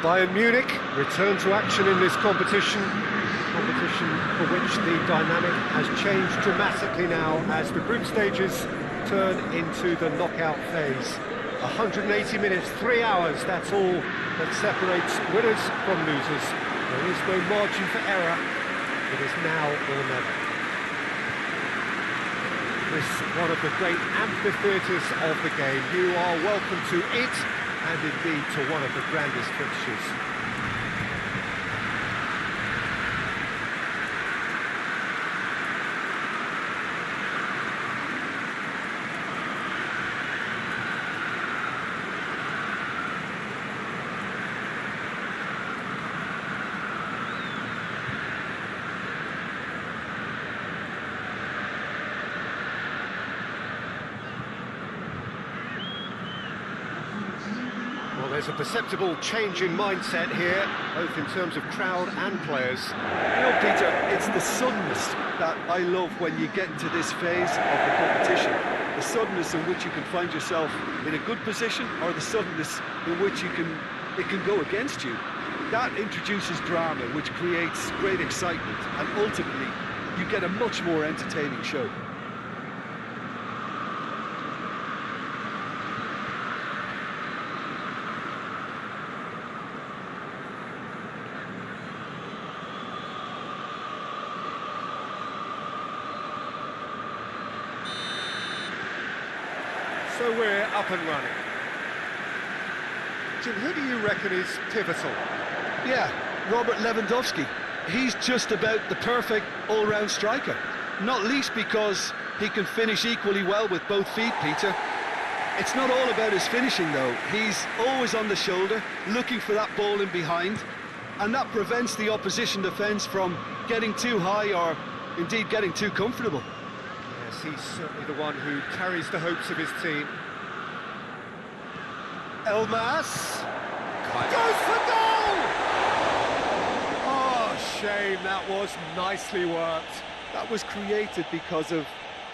Bayern Munich return to action in this competition for which the dynamic has changed dramatically now as the group stages turn into the knockout phase. 180 minutes, 3 hours, that's all that separates winners from losers. There is no margin for error. It is now or never. This is one of the great amphitheatres of the game. You are welcome to it, and indeed to one of the grandest fixtures. Well, there's a perceptible change in mindset here, both in terms of crowd and players. You know, Peter, it's the suddenness that I love when you get into this phase of the competition. The suddenness in which you can find yourself in a good position, or the suddenness in which it can go against you. That introduces drama, which creates great excitement, and ultimately you get a much more entertaining show. So we're up and running. Jim, who do you reckon is pivotal? Yeah, Robert Lewandowski. He's just about the perfect all-round striker. Not least because he can finish equally well with both feet, Peter. It's not all about his finishing, though. He's always on the shoulder, looking for that ball in behind, and that prevents the opposition defence from getting too high or indeed getting too comfortable. Yes, he's certainly the one who carries the hopes of his team. Elmas goes for goal! Oh, shame, that was nicely worked. That was created because of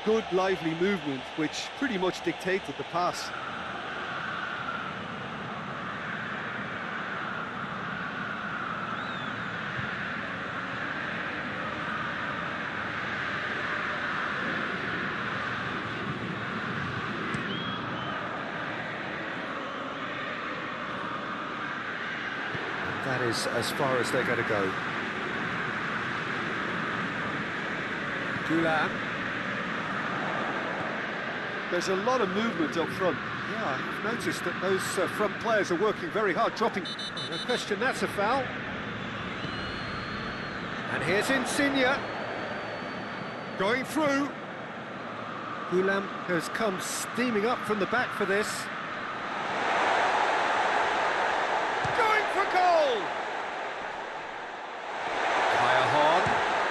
good, lively movement, which pretty much dictated the pass. That is as far as they're going to go. Gulam. There's a lot of movement up front. Yeah, I've noticed that those front players are working very hard, dropping... Oh, no question, that's a foul. And here's Insigne. Going through. Gulam has come steaming up from the back for this. Going for goal!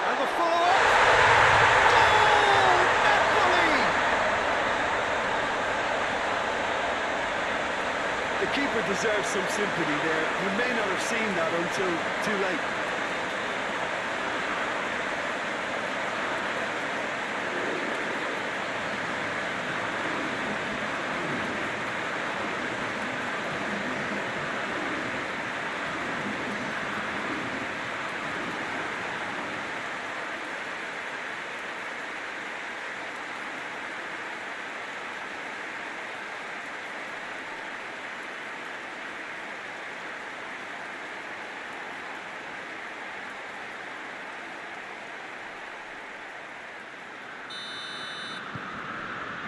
And the follow-up. Goal! Napoli! The keeper deserves some sympathy there. He may not have seen that until too late.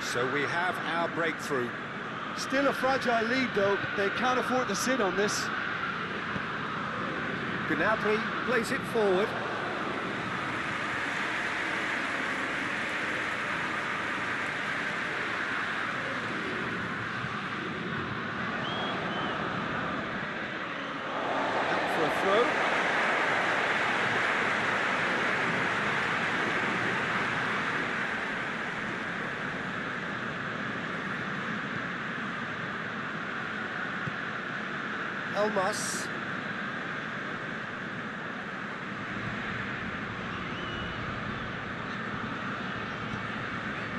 So we have our breakthrough. Still a fragile lead, though. They can't afford to sit on this. Gnabry plays it forward. Out for a throw. Elmas.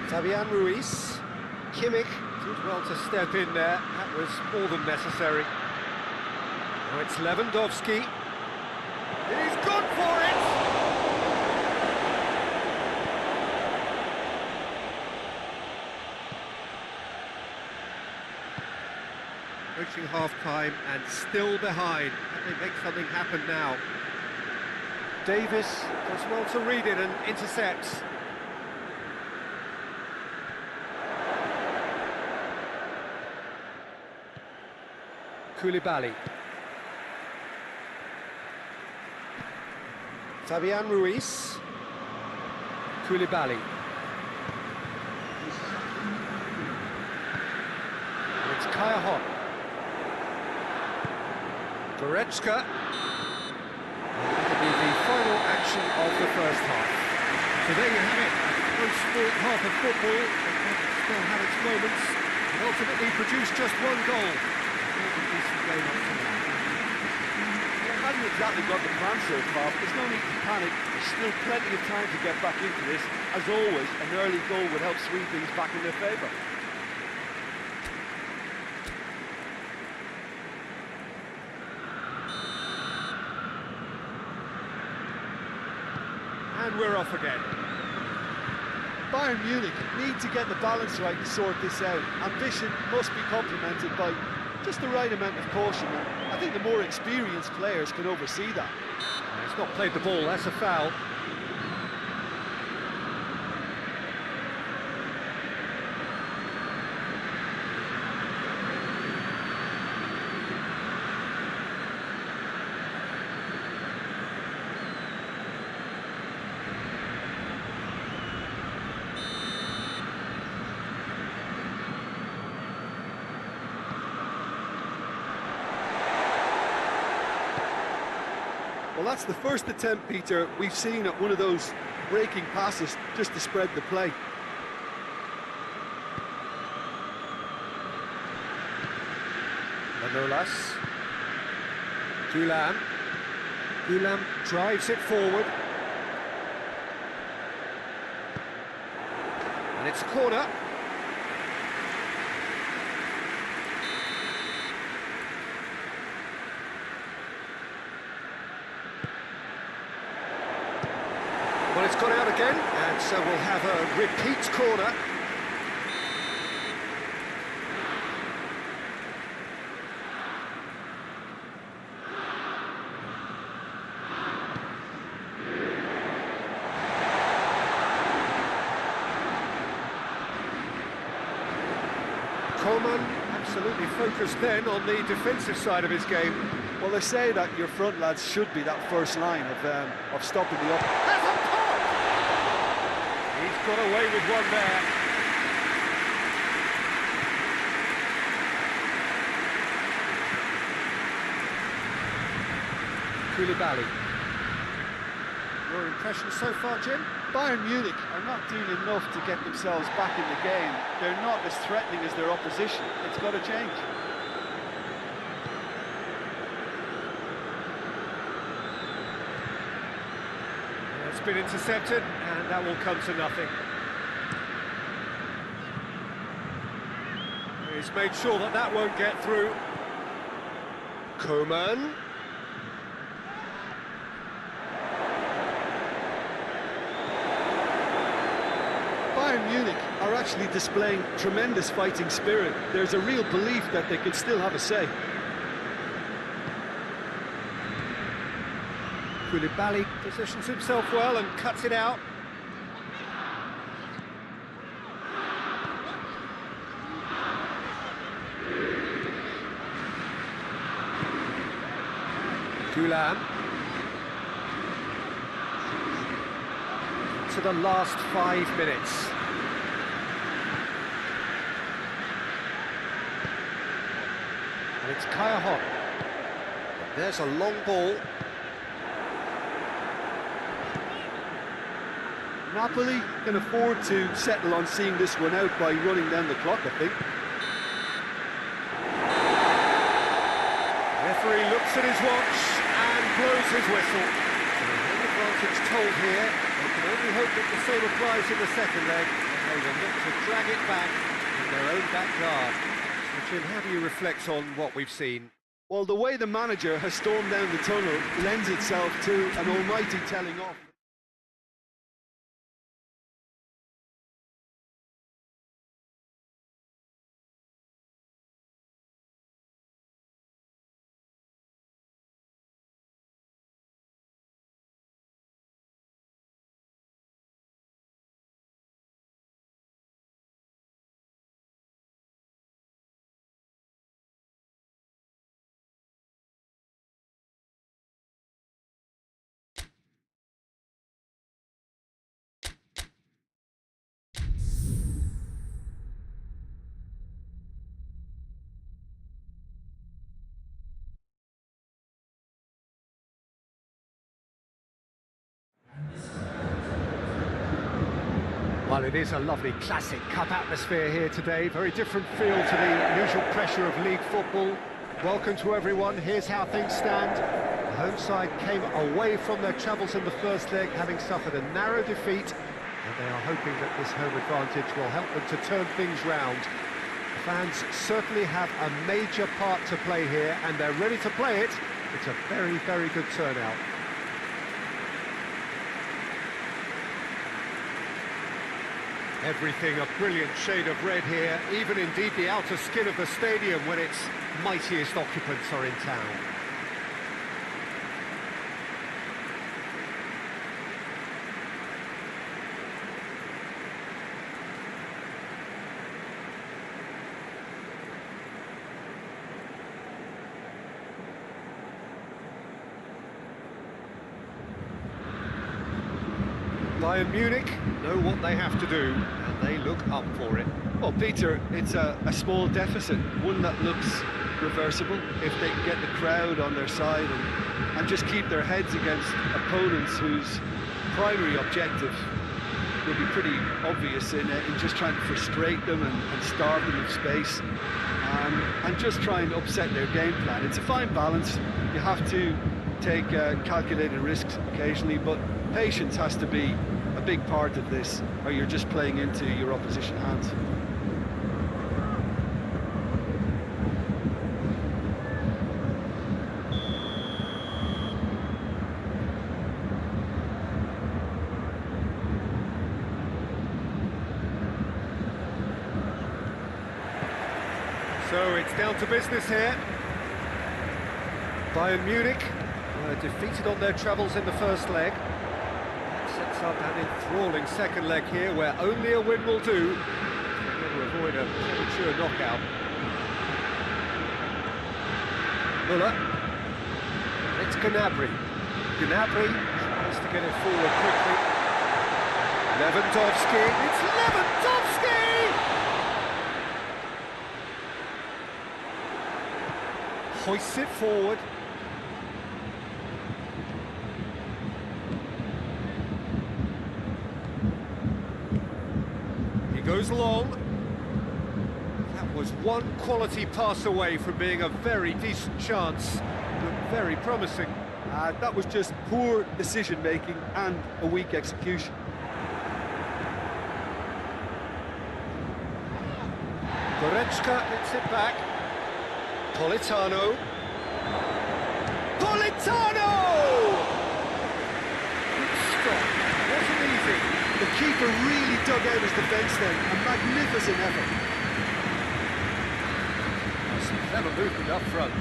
Fabian Ruiz. Kimmich did well to step in there. That was more than necessary. Oh, it's Lewandowski. He's gone for it! Reaching half-time and still behind. Can they make something happen now? Davis does well to read it and intercepts. Koulibaly. Fabian Ruiz. Koulibaly. And it's Kaya Hot. Goretzka. That'll be the final action of the first half. So there you have it, a sport half of football, but still had its moments, and ultimately produced just one goal. Well, hadn't exactly got the plan so far, but there's no need to panic. There's still plenty of time to get back into this. As always, an early goal would help swing things back in their favour. And we're off again. Bayern Munich need to get the balance right to sort this out. Ambition must be complemented by just the right amount of caution, and I think the more experienced players can oversee that. He's not played the ball, that's a foul. Well, that's the first attempt, Peter, we've seen at one of those breaking passes just to spread the play. Manolas. Gulam. Gulam drives it forward. And it's a corner. Well, it's gone out again, and so we'll have a repeat corner. Coleman absolutely focused then on the defensive side of his game. Well, they say that your front lads should be that first line of stopping the up. Has a pop! He's got away with one there. Koulibaly. Your impression so far, Jim? Bayern Munich are not doing enough to get themselves back in the game. They're not as threatening as their opposition. It's got to change. It's been intercepted, and that will come to nothing. He's made sure that that won't get through. Coman. Bayern Munich are actually displaying tremendous fighting spirit. There's a real belief that they can still have a say. Koulibaly positions himself well and cuts it out. Gulam. To the last 5 minutes. And it's Kaya Hot. There's a long ball. Napoli can afford to settle on seeing this one out by running down the clock, I think. Referee looks at his watch and blows his whistle. Home advantage told here. They can only hope that the same applies in the second leg, and they will look to drag it back in their own backyard. So, Jim, how do you reflect on what we've seen? Well, the way the manager has stormed down the tunnel lends itself to an almighty telling off. Well, it is a lovely classic cup atmosphere here today. Very different feel to the usual pressure of league football. Welcome to everyone. Here's how things stand. The home side came away from their troubles in the first leg, having suffered a narrow defeat, and they are hoping that this home advantage will help them to turn things round. The fans certainly have a major part to play here, and they're ready to play it. It's a very, very good turnout. Everything a brilliant shade of red here, even indeed the outer skin of the stadium when its mightiest occupants are in town. Bayern Munich know what they have to do, and they look up for it. Well, Peter, it's a small deficit, one that looks reversible if they can get the crowd on their side and just keep their heads against opponents whose primary objective will be pretty obvious in just trying to frustrate them and starve them of space and just try and upset their game plan. It's a fine balance. You have to take calculated risks occasionally, but patience has to be a big part of this, or you're just playing into your opposition hands. So it's down to business here. Bayern Munich were defeated on their travels in the first leg. That sets up an enthralling second leg here, where only a win will do. They've got to avoid a premature knockout. Müller. It's Gnabry. Gnabry tries to get it forward quickly. Lewandowski. It's Lewandowski! Hoists it forward. He goes long. That was one quality pass away from being a very decent chance. Looked very promising. That was just poor decision-making and a weak execution. Goretzka gets it back. Politano. Politano! Good stop. Wasn't easy. The keeper really dug out his defence then. A magnificent effort. Some clever movement up front.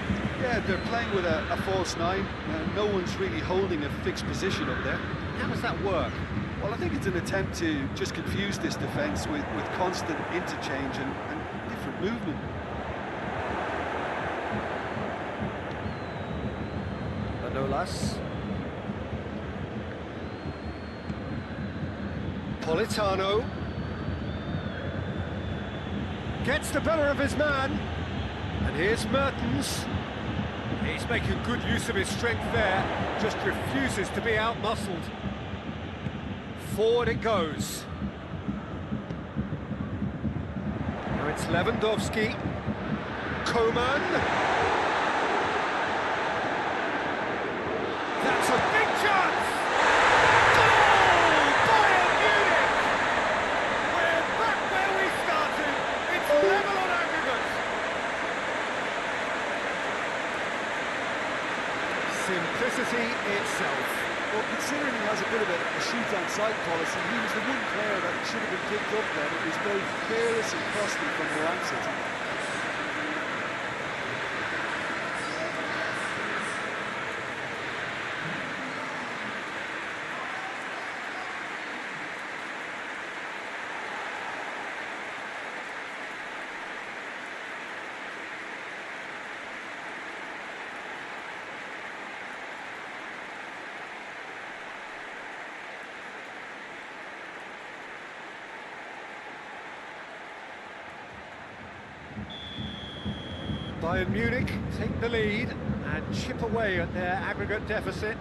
Yeah, they're playing with a false nine. No one's really holding a fixed position up there. How does that work? Well, I think it's an attempt to just confuse this defence with constant interchange and different movement. Manolas. Politano. Gets the better of his man. And here's Mertens. He's making good use of his strength there. Just refuses to be out-muscled. Forward it goes. Now it's Lewandowski. Coman. That's a big chance! Goal! Bayern Munich! We're back where we started. It's level on aggregate. simplicity itself. Well, considering he has a bit of a shoot-on-sight policy, he was the one player that should have been picked up then. It was very careless and costly from the outset. Bayern Munich take the lead and chip away at their aggregate deficit.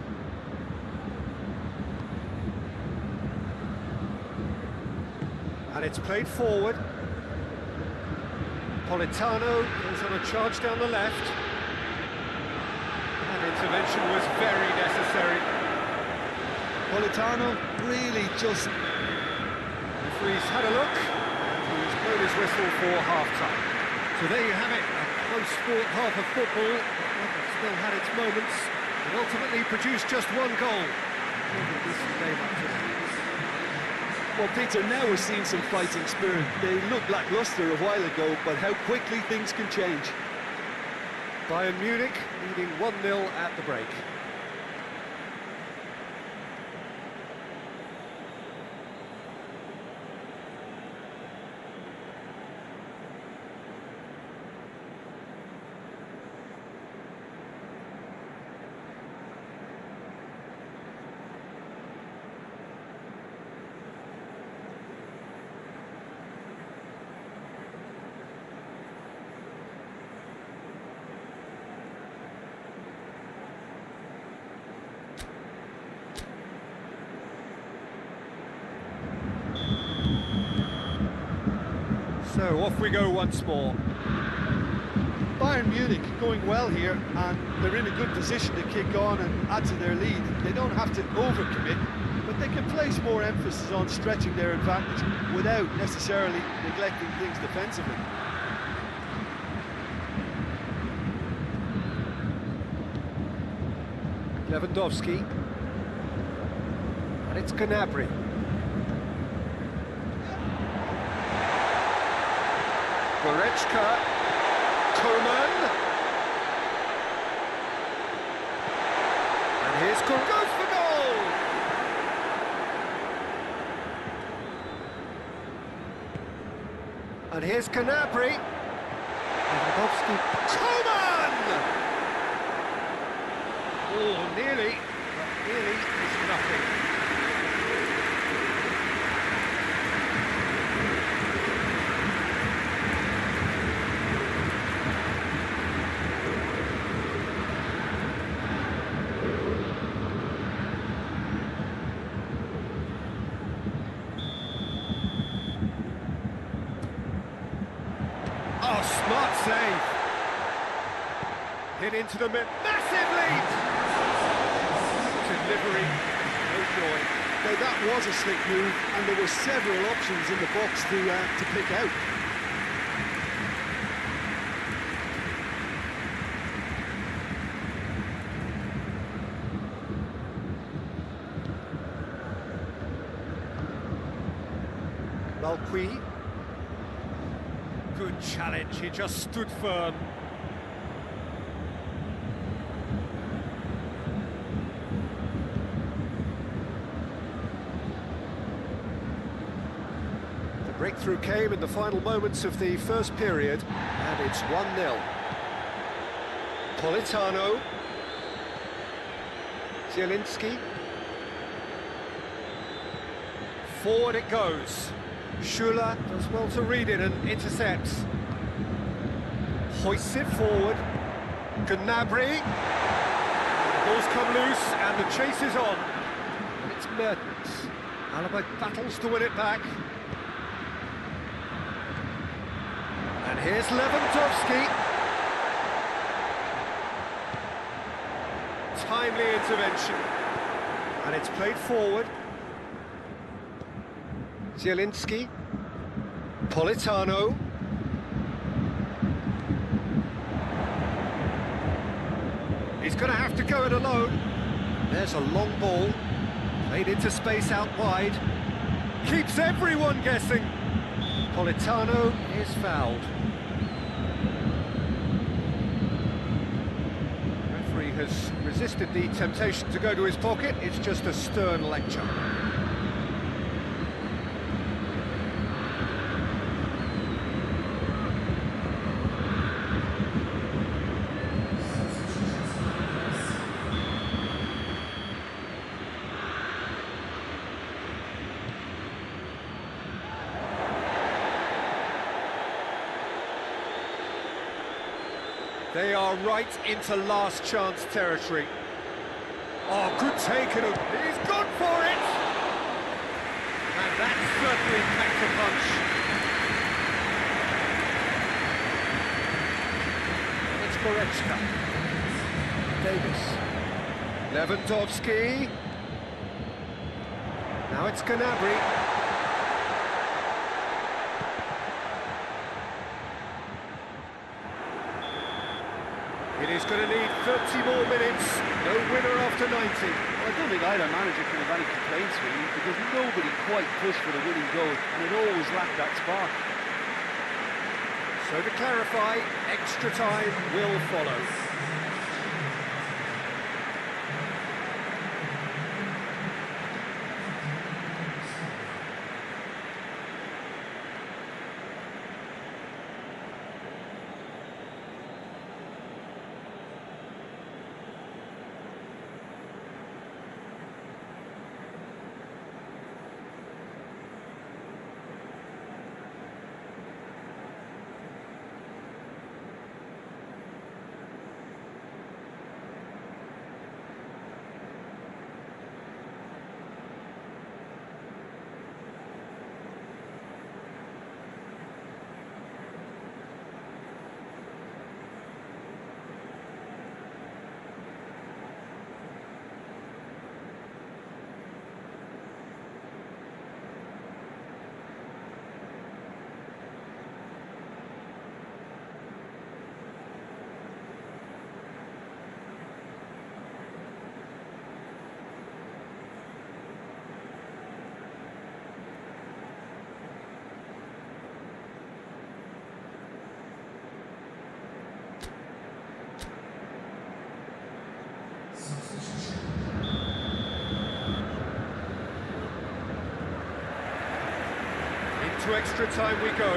And it's played forward. Politano is on a charge down the left. And intervention was very necessary. Politano really just... The referee's had a look, and he's blown his whistle for half-time. So there you have it, a close-fought half of football, but still had its moments, and ultimately produced just one goal. Well, Peter, now we're seeing some fighting spirit. They looked lacklustre a while ago, but how quickly things can change. Bayern Munich leading 1-0 at the break. So off we go once more. Bayern Munich going well here, and they're in a good position to kick on and add to their lead. They don't have to overcommit, but they can place more emphasis on stretching their advantage without necessarily neglecting things defensively. Lewandowski. And it's Gnabry. Goretzka, Coman, and here's goes for goal! And here's Gnabry, Lewandowski, Coman! Oh, nearly, but nearly is nothing. Smart save. Hit into the mid. Massive lead. Delivery. No joy. Now that was a slick move, and there were several options in the box to pick out. Malqui. Good challenge, he just stood firm. The breakthrough came in the final moments of the first period, and it's 1-0. Politano. Zielinski. Forward it goes. Schuller does well to read it and intercepts. Hoists it forward. Gnabry. Balls come loose and the chase is on. And it's Mertens. Alaba battles to win it back. And here's Lewandowski. Timely intervention. And it's played forward. Zielinski, Politano, he's going to have have to go it alone. There's a long ball, played into space out wide. Keeps everyone guessing. Politano is fouled. Referee has resisted the temptation to go to his pocket. It's just a stern lecture. They are right into last chance territory. Oh, good take, and he's gone for it! And that certainly packed a punch. It's Goretzka. Davis. Lewandowski. Now it's Gnabry. It is going to need 30 more minutes. No winner after 90. Well, I don't think either manager can have any complaints really, because nobody quite pushed for the winning goal, and it always lacked that spark. So to clarify, extra time will follow. Into extra time we go.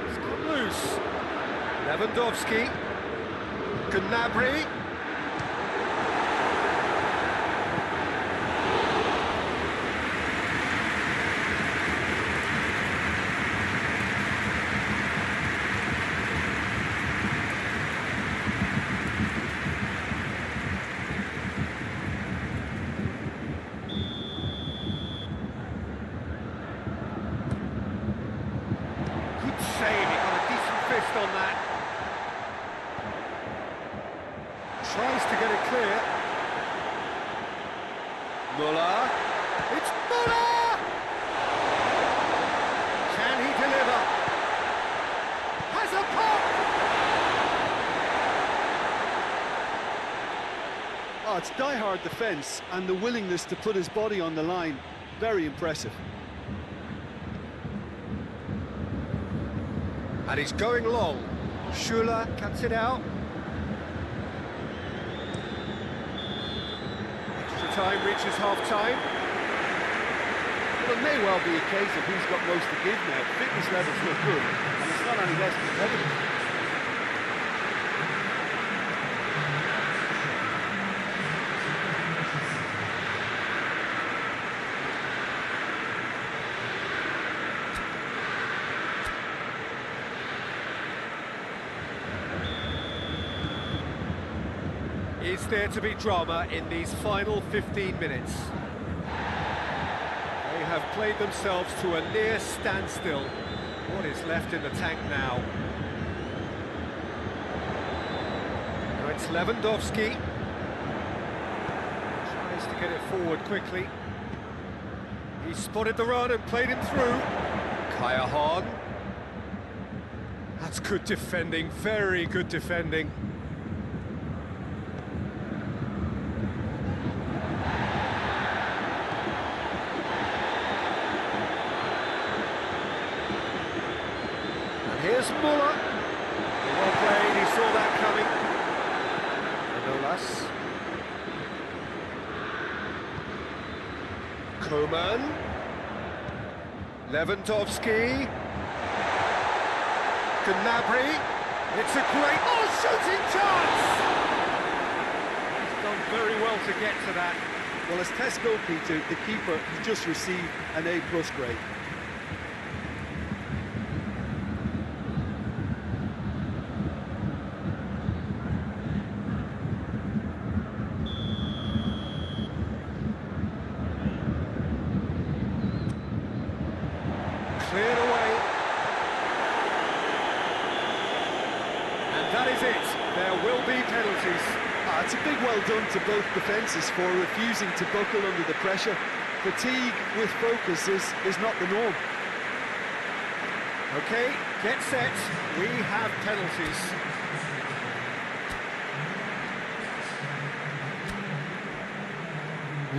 It's got loose. Lewandowski. Gnabry. On that. Tries to get it clear. Muller. It's Muller! Can he deliver? Has a pop! Oh, it's die-hard defence and the willingness to put his body on the line. Very impressive. And he's going long. Schuler cuts it out. Extra time reaches half-time. Well, it may well be a case of who's got most to give now. Fitness levels look good, and it's not any less competitive. Is there to be drama in these final 15 minutes? They have played themselves to a near standstill. What is left in the tank now? Now it's Lewandowski. Tries to get it forward quickly. He spotted the run and played him through. Kaya Hahn. That's good defending, very good defending. Here's Muller. Well played, he saw that coming. Manolas. Koeman. Lewandowski. Gnabry. It's a great... Oh, shooting chance! He's done very well to get to that. Well, as tests go, Peter, the keeper has just received an A+ grade. Cleared away. And that is it. There will be penalties. It's a big well done to both defences for refusing to buckle under the pressure. Fatigue with focus is not the norm. Okay, get set. We have penalties.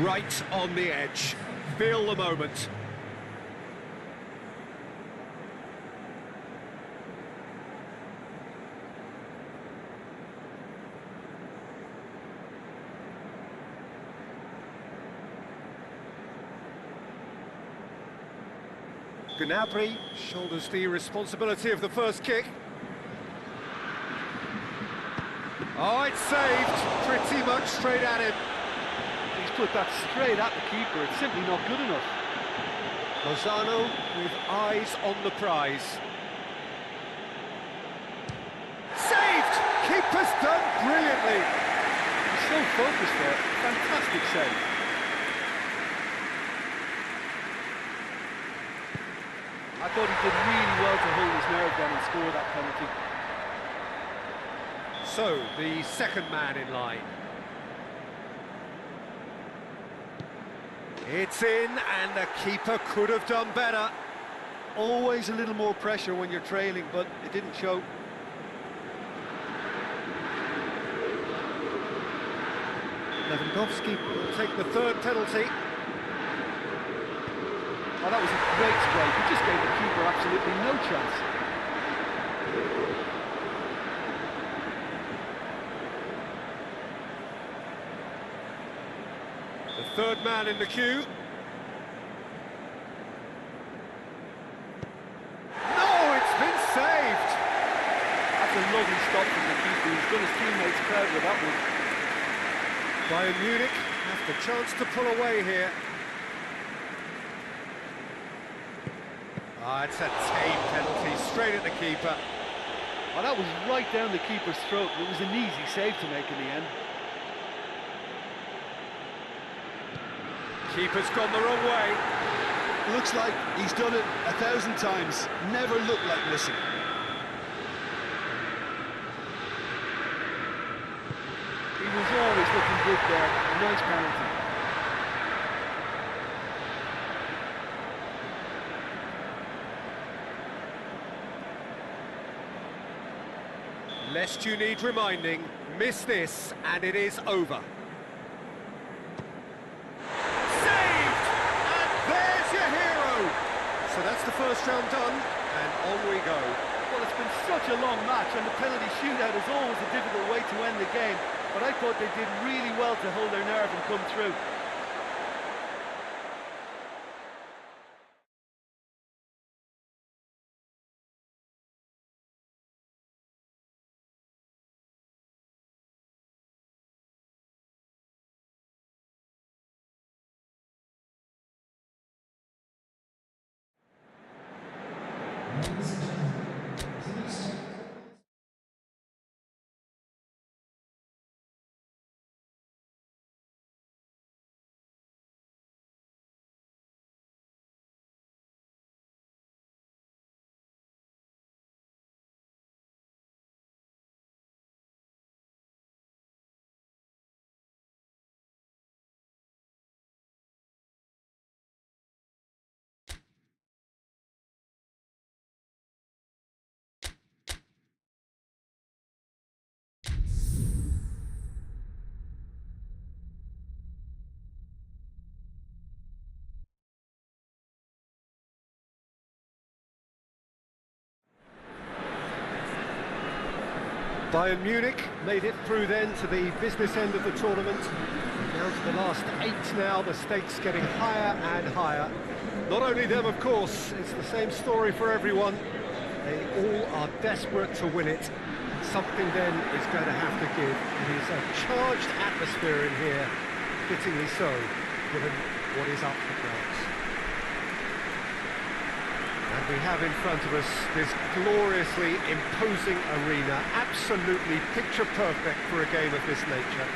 Right on the edge. Feel the moment. Gnabry shoulders the responsibility of the first kick. Oh, it's saved. Pretty much straight at him. He's put that straight at the keeper. It's simply not good enough. Lozano with eyes on the prize. Saved! Keeper's done brilliantly. He's so focused there. Fantastic save. I thought he did really well to hold his nerve down and score that penalty. So, the second man in line. It's in, and the keeper could have done better. Always a little more pressure when you're trailing, but it didn't show. Lewandowski will take the third penalty. Oh, that was a great strike. He just gave the keeper absolutely no chance. The third man in the queue. No, it's been saved. That's a lovely stop from the keeper. He's done his teammates proud with that one. Bayern Munich have the chance to pull away here. Ah, it's a tame penalty, straight at the keeper. Oh, that was right down the keeper's throat. It was an easy save to make in the end. Keeper's gone the wrong way. Looks like he's done it 1,000 times. Never looked like missing. He was always looking good there. A nice penalty. Lest you need reminding, miss this and it is over. Saved! And there's your hero! So that's the first round done, and on we go. Well, it's been such a long match, and the penalty shootout is always a difficult way to end the game. But I thought they did really well to hold their nerve and come through. Bayern Munich made it through then to the business end of the tournament. Down to the last 8 now, the stakes getting higher and higher. Not only them, of course, it's the same story for everyone. They all are desperate to win it. Something then is going to have to give. It is a charged atmosphere in here, fittingly so, given what is up for grabs. And we have in front of us this gloriously imposing arena, absolutely picture perfect for a game of this nature.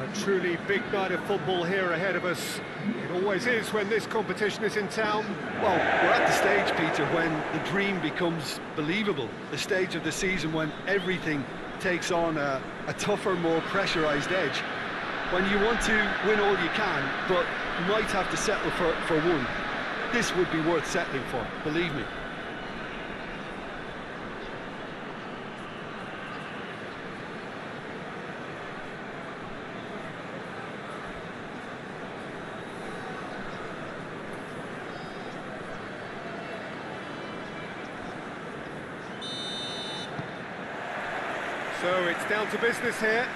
A truly big night of football here ahead of us. It always is when this competition is in town. Well, we're at the stage, Peter, when the dream becomes believable. The stage of the season when everything takes on a tougher, more pressurised edge. When you want to win all you can, but you might have to settle for one. This would be worth settling for, believe me. So it's down to business here.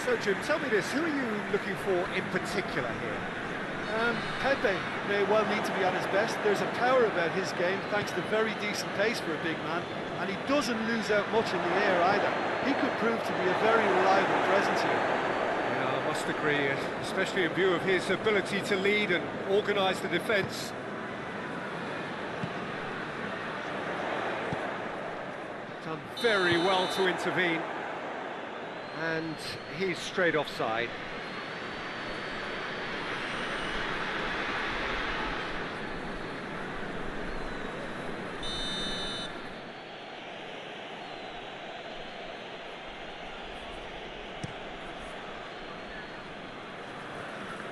So Jim, tell me this, who are you looking for in particular here? Pepe may well need to be at his best. There's a power about his game, thanks to very decent pace for a big man, and he doesn't lose out much in the air either. He could prove to be a very reliable presence here. Yeah, I must agree, especially in view of his ability to lead and organise the defence. Done very well to intervene, and he's straight offside.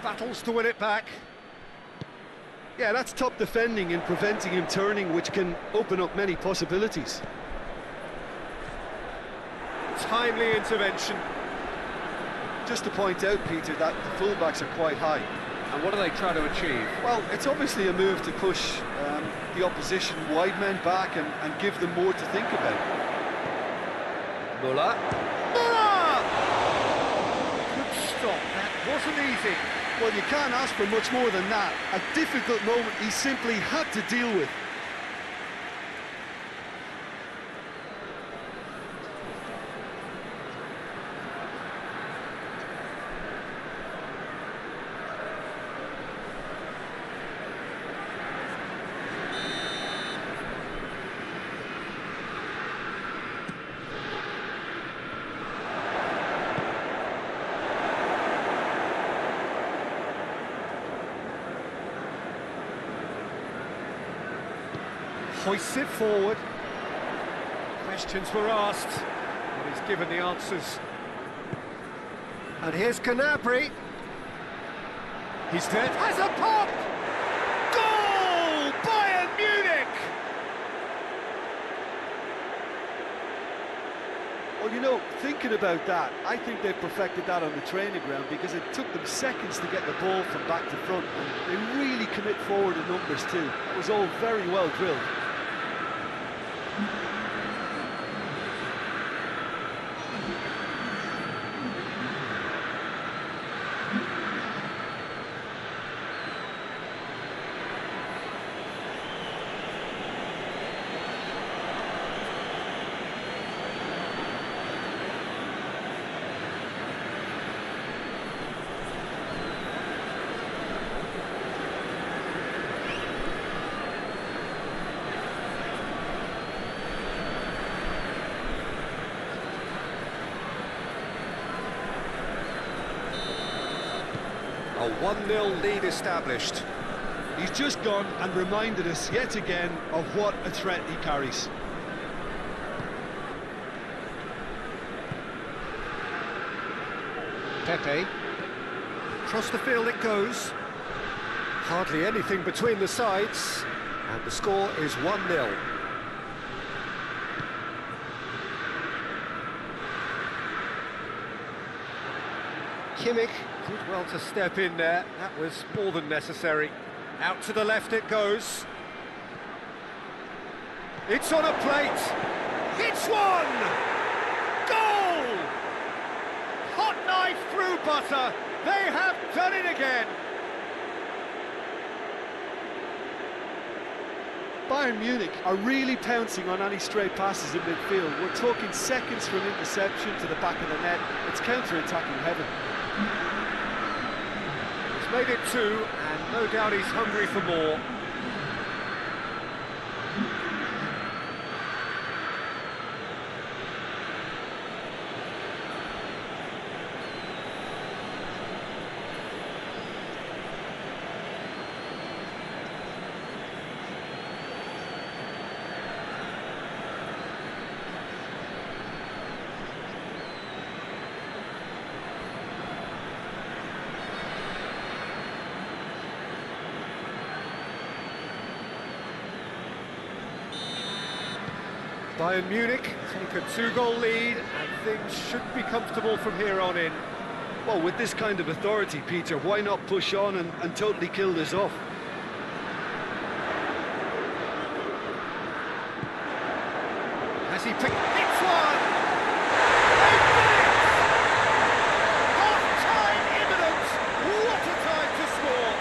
Battles to win it back. Yeah, that's top defending and preventing him turning, which can open up many possibilities. Timely intervention. Just to point out, Peter, that the fullbacks are quite high. And what do they try to achieve? Well, it's obviously a move to push the opposition wide men back and give them more to think about. Muller. Muller! Good stop, that wasn't easy. Well, you can't ask for much more than that. A difficult moment he simply had to deal with. Hoists it forward. Questions were asked, and he's given the answers. And here's Gnabry. He's dead. Has a pop! Goal! Bayern Munich! Well, you know, thinking about that, I think they perfected that on the training ground because it took them seconds to get the ball from back to front, and they really commit forward in numbers too. It was all very well drilled. A 1-0 lead established. He's just gone and reminded us yet again of what a threat he carries. Pepe. Across the field it goes. Hardly anything between the sides. And the score is 1-0. Kimmich did well to step in there. That was more than necessary. Out to the left it goes. It's on a plate. It's one! Goal! Hot knife through butter. They have done it again. Bayern Munich are really pouncing on any stray passes in midfield. We're talking seconds from interception to the back of the net. It's counter-attacking heaven. He's made it 2, and no doubt he's hungry for more. Bayern Munich take a 2-goal lead, and things should be comfortable from here on in. Well, with this kind of authority, Peter, why not push on and totally kill this off? Has he picked... It's one! They've done it! Half-time imminent! What a time to score!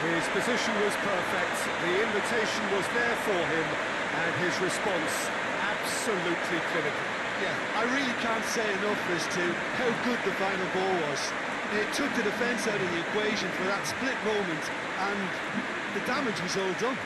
His position was perfect, the invitation was there for him, and his response absolutely clinical. Yeah, I really can't say enough as to how good the final ball was. It took the defence out of the equation for that split moment, and the damage was all done.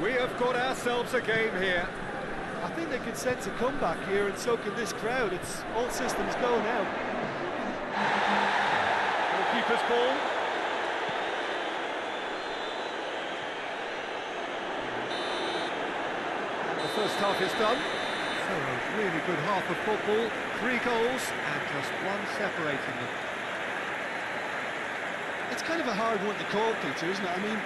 We have got ourselves a game here. I think they can sense a comeback here, and so can this crowd. It's all systems go now. Goalkeeper's ball. The first half is done. So a really good half of football. 3 goals and just one separating them. It's kind of a hard one to call, Peter, isn't it? I mean,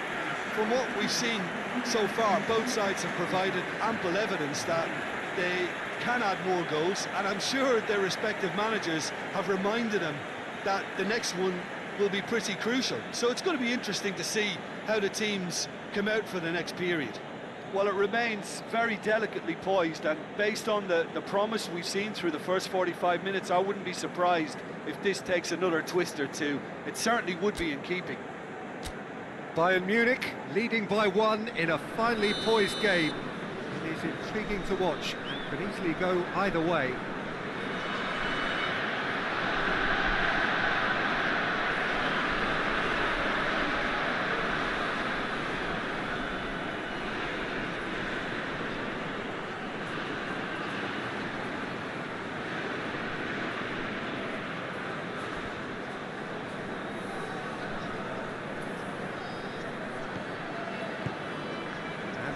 from what we've seen so far, both sides have provided ample evidence that they can add more goals, and I'm sure their respective managers have reminded them that the next one will be pretty crucial. So it's going to be interesting to see how the teams come out for the next period. Well, it remains very delicately poised, and based on the promise we've seen through the first 45 minutes, I wouldn't be surprised if this takes another twist or two. It certainly would be in keeping. Bayern Munich leading by 1 in a finely poised game. It is intriguing to watch and could easily go either way.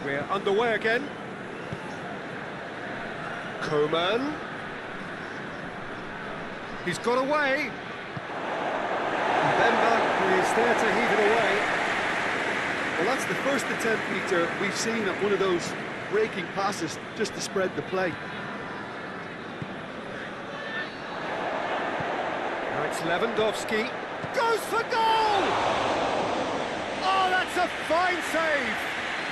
We're underway again. Coman. He's got away. Bemba is there to heave it away. Well, that's the first attempt, Peter, we've seen at one of those breaking passes just to spread the play. Now it's Lewandowski. Goes for goal! Oh, that's a fine save!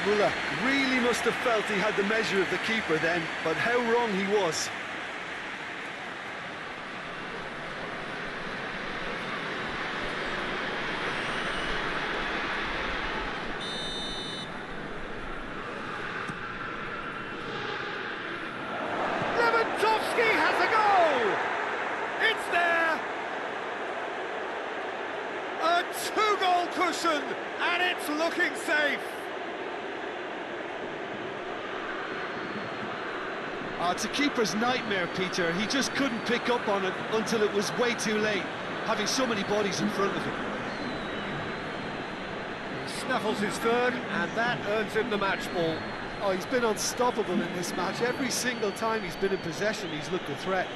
Muller really must have felt he had the measure of the keeper then, but how wrong he was. Lewandowski has a goal! It's there! Oh, it's a keeper's nightmare, Peter. He just couldn't pick up on it until it was way too late, having so many bodies in front of him. He snaffles his third, and that earns him the match ball. Oh, he's been unstoppable in this match. Every single time he's been in possession, he's looked a threat.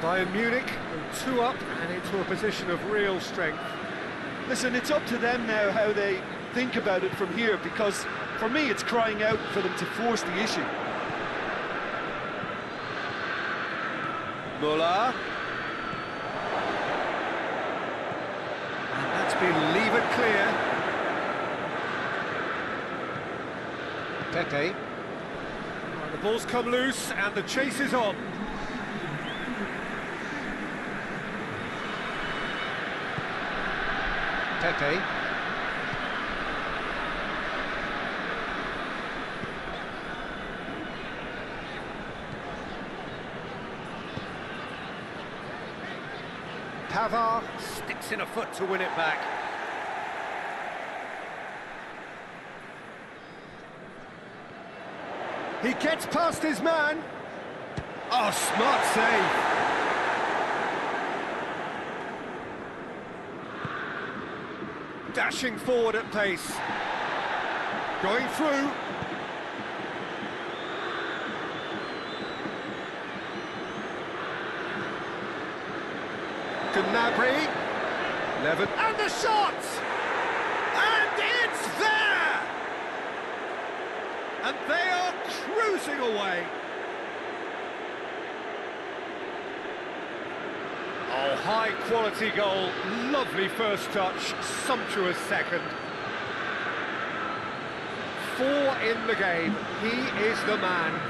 Bayern Munich, 2 up and into a position of real strength. Listen, it's up to them now how they think about it from here, because for me it's crying out for them to force the issue. Muller. And that's been levered clear. Pepe. And the ball's come loose and the chase is on. Pepe. Pavard sticks in a foot to win it back. He gets past his man. Oh, smart save. Dashing forward at pace. Going through. Gnabry. Levin. And the shot! And it's there! And they are cruising away. Oh, high-quality goal, lovely first touch, sumptuous second. 4 in the game, he is the man.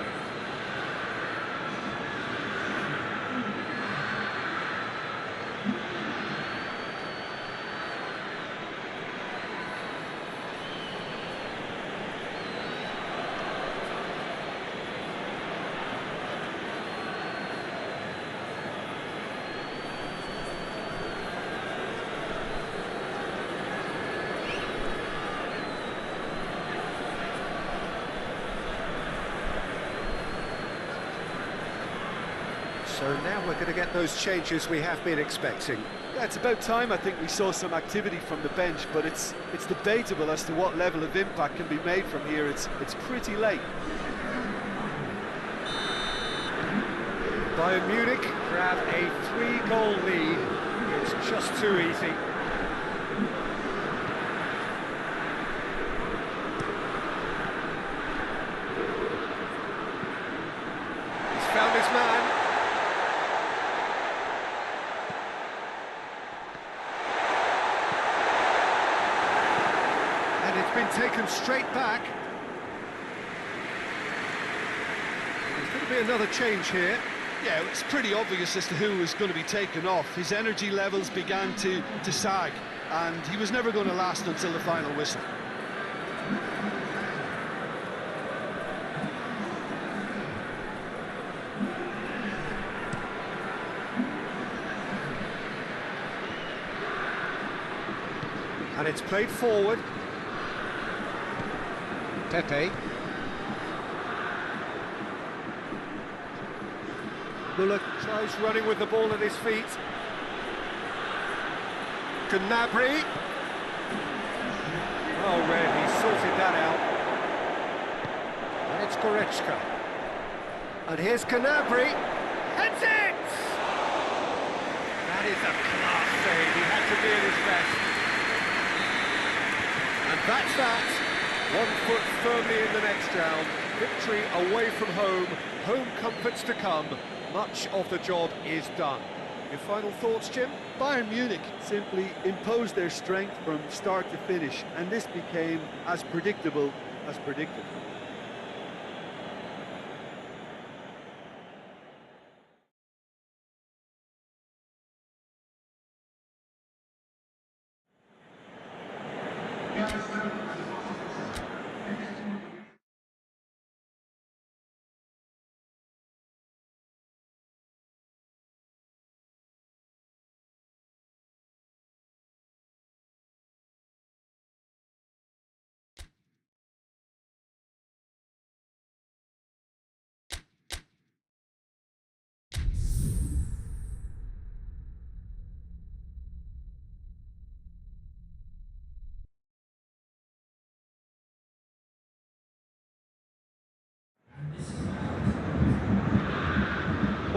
So now we're going to get those changes we have been expecting. Yeah, it's about time I think we saw some activity from the bench, but it's debatable as to what level of impact can be made from here. It's pretty late. Bayern Munich grab a 3-goal lead. It's just too easy. He's found his man. Been taken straight back. There's going to be another change here. Yeah, it's pretty obvious as to who was going to be taken off. His energy levels began to sag, and he was never going to last until the final whistle. And it's played forward. Pepe. Muller tries running with the ball at his feet. Gnabry. Oh, red, he sorted that out. And it's Goretzka. And here's Gnabry. Heads it! That is a class save. He had to be at his best. And that's that. 1 foot firmly in the next round. Victory away from home. Home comforts to come. Much of the job is done. Your final thoughts, Jim? Bayern Munich simply imposed their strength from start to finish, and this became as predictable as predicted.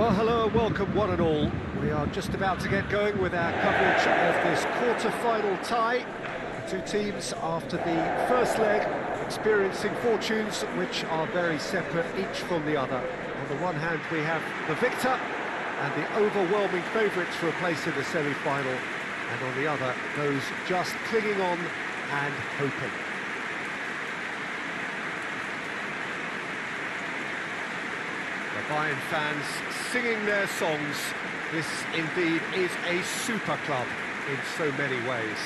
Well, hello and welcome one and all. We are just about to get going with our coverage of this quarter-final tie. The two teams, after the first leg, experiencing fortunes which are very separate each from the other. On the one hand, we have the victor and the overwhelming favourites for a place in the semi-final, and on the other, those just clinging on and hoping. The Bayern fans singing their songs. This indeed is a super club in so many ways.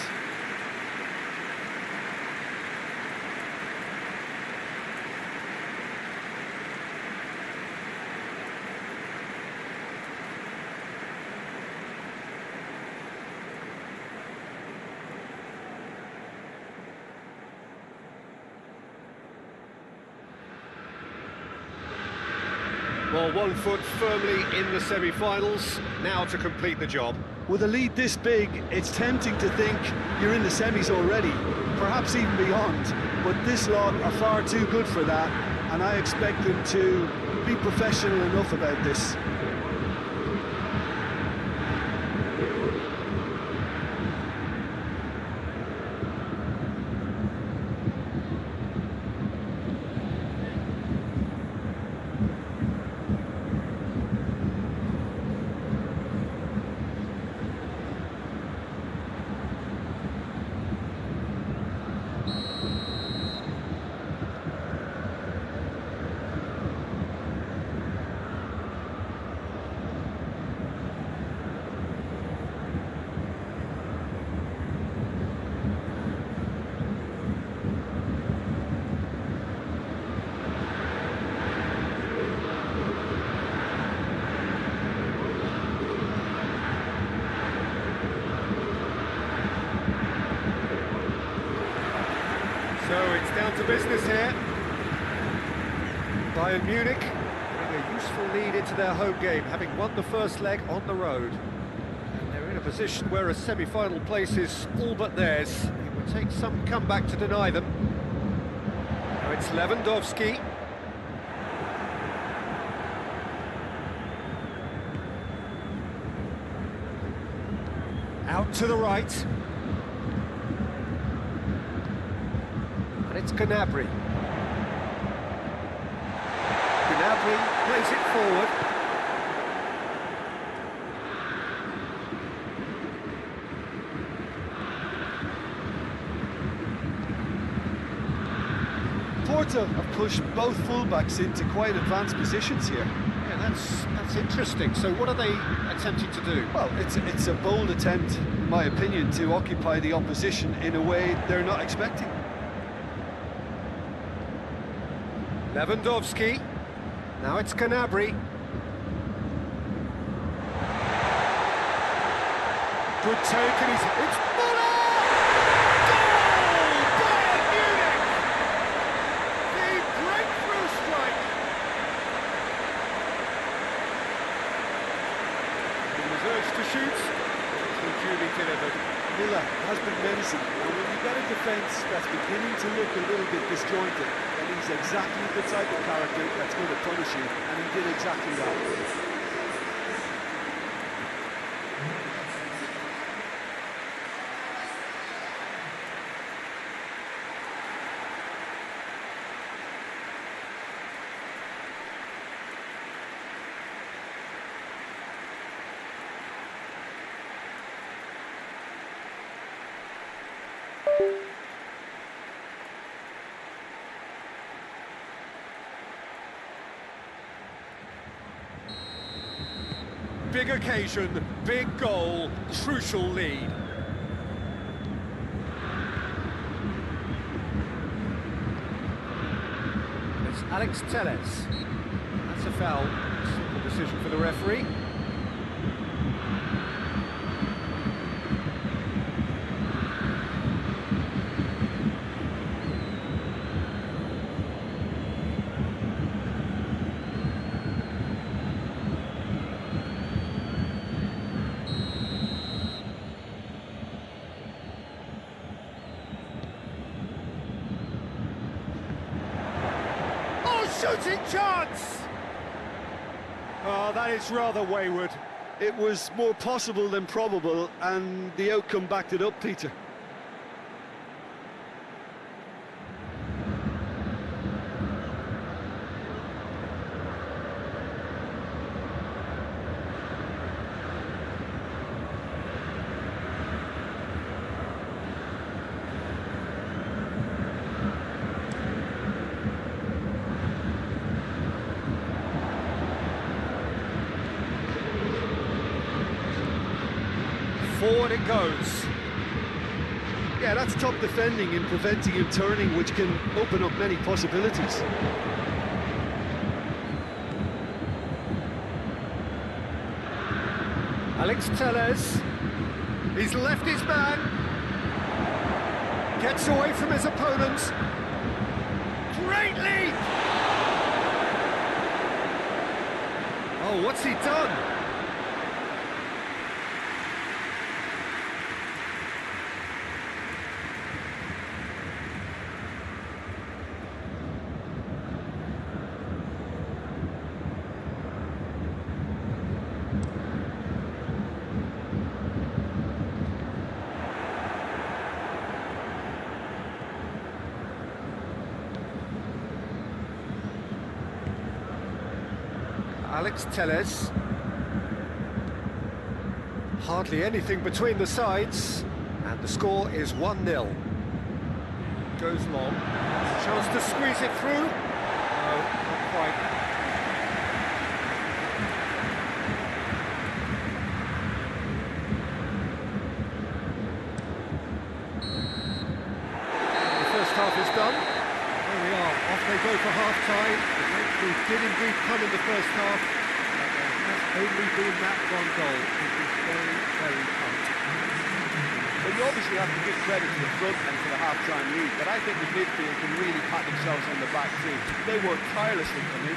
Well, 1 foot firmly in the semi-finals, now to complete the job. With a lead this big, it's tempting to think you're in the semis already, perhaps even beyond. But this lot are far too good for that, and I expect them to be professional enough about this. So it's down to business here. Bayern Munich bring a useful lead into their home game, having won the first leg on the road. And they're in a position where a semi-final place is all but theirs. It would take some comeback to deny them. Now it's Lewandowski. Out to the right. And it's Gnabry. Gnabry plays it forward. Porto have pushed both fullbacks into quite advanced positions here. Yeah, that's interesting. So what are they attempting to do? Well, it's a bold attempt, in my opinion, to occupy the opposition in a way they're not expecting. Lewandowski. Now it's Gnabry. Good take, and it's Muller! Goal! Bayern Munich! The breakthrough strike! He was urged to shoot, he duly delivered. Muller has been menacing, and when you've got a defence that's beginning to look a little bit disjointed, then he's exactly the type of character that's going to punish you, and he did exactly that. Big occasion, big goal, crucial lead. It's Alex Telles. That's a foul. Simple decision for the referee. Shooting chance! Oh, that is rather wayward. It was more possible than probable, and the outcome backed it up, Peter. Forward it goes. Yeah, that's top defending and preventing him turning, which can open up many possibilities. Alex Telles. He's left his man. Gets away from his opponents. Great lead! Oh, what's he done? Alex Telles. Hardly anything between the sides, and the score is 1-0. Goes long. Chance to squeeze it through. No, not quite. The first half is done. There we are. Off they go for half-time. The did indeed come in the first half, but there has only been that one goal. It is very, very tight. Well, you obviously have to give credit to the front and to the half-time lead, but I think the midfield can really pat themselves on the back too. They worked tirelessly for me.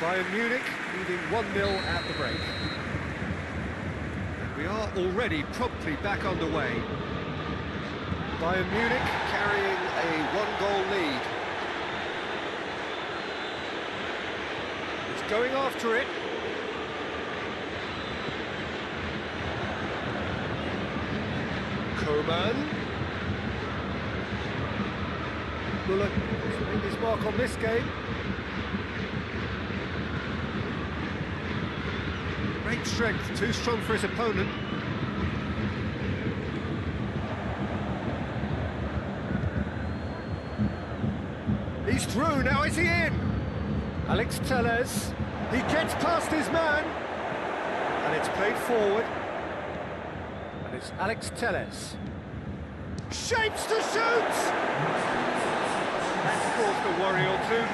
Bayern Munich leading 1-0 at the break. And we are already promptly back underway. Bayern Munich carrying a one-goal lead. Going after it. Coman. Muller has made his mark on this game. Great strength, too strong for his opponent. He's through, now is he in? Alex Telles, he gets past his man, and it's played forward, and it's Alex Telles. Shapes to shoot! That's caused a worry or two.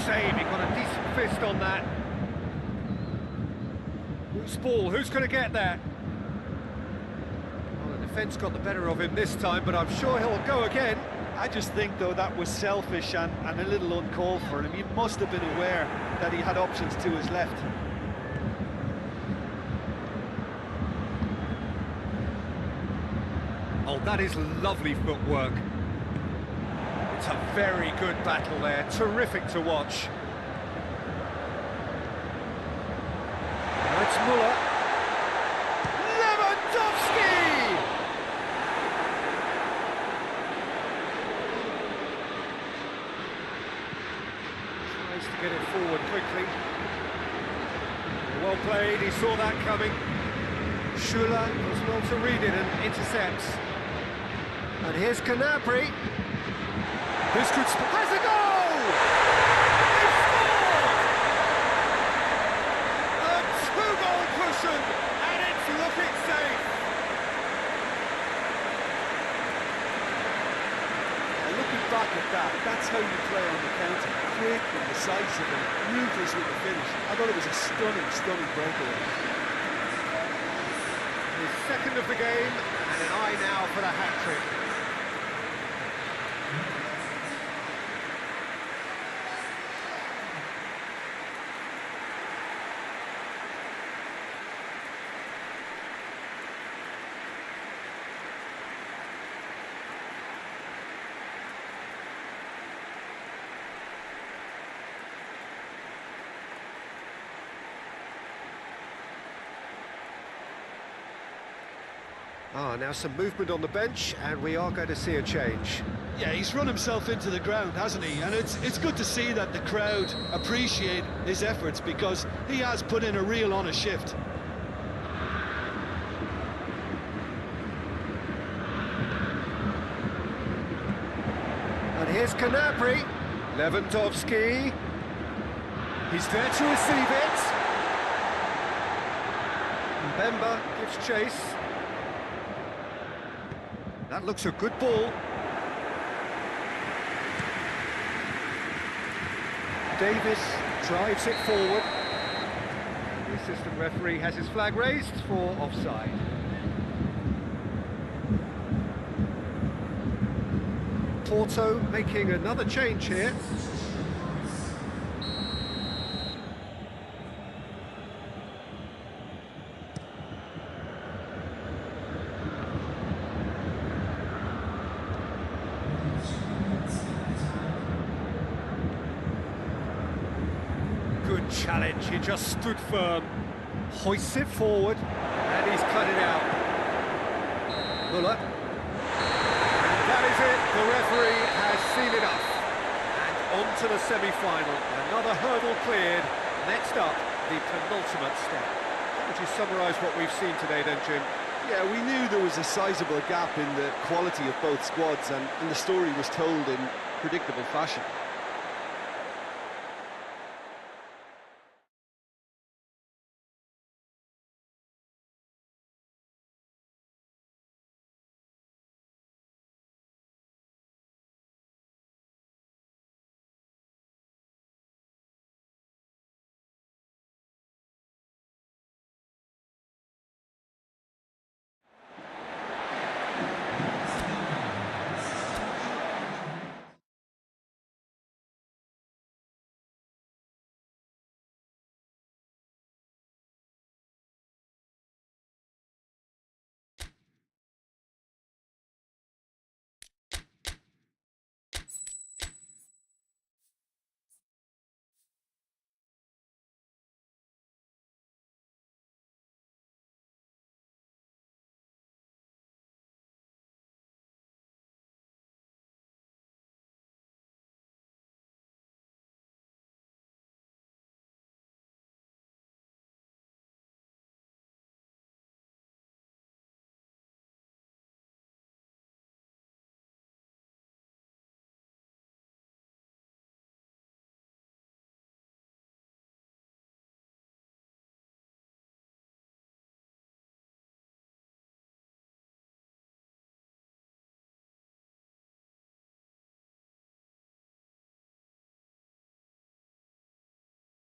Save, he got a decent fist on that. Loose ball, who's going to get that? Well, the defence got the better of him this time, but I'm sure he'll go again. I just think, though, that was selfish and a little uncalled for him. He must have been aware that he had options to his left. Oh, that is lovely footwork. It's a very good battle there, terrific to watch. Now it's Muller. Lewandowski! Tries to get it forward quickly. Well played, he saw that coming. Schuller does well to read it and intercepts. And here's Canabry. This could has a goal! He scored! A two-goal cushion, and it's looking safe. And looking back at that, that's how you play on the counter. Quick and decisive and ruthless with the finish. I thought it was a stunning, stunning breakaway. His second of the game, And an eye now for the hat-trick. Now some movement on the bench, and we are going to see a change. Yeah, he's run himself into the ground, hasn't he? And it's good to see that the crowd appreciate his efforts, because he has put in a real honest shift. And here's Canapri. Lewandowski. He's there to receive it. Mbemba gives chase. That looks a good ball. Davis drives it forward. The assistant referee has his flag raised for offside. Porto making another change here. Good challenge, he just stood firm, hoists it forward, and he's cut it out. Muller. And that is it, the referee has seen it up. And on to the semi-final, another hurdle cleared. Next up, the penultimate step. How would you summarise what we've seen today then, Jim? Yeah, we knew there was a sizable gap in the quality of both squads, and the story was told in predictable fashion.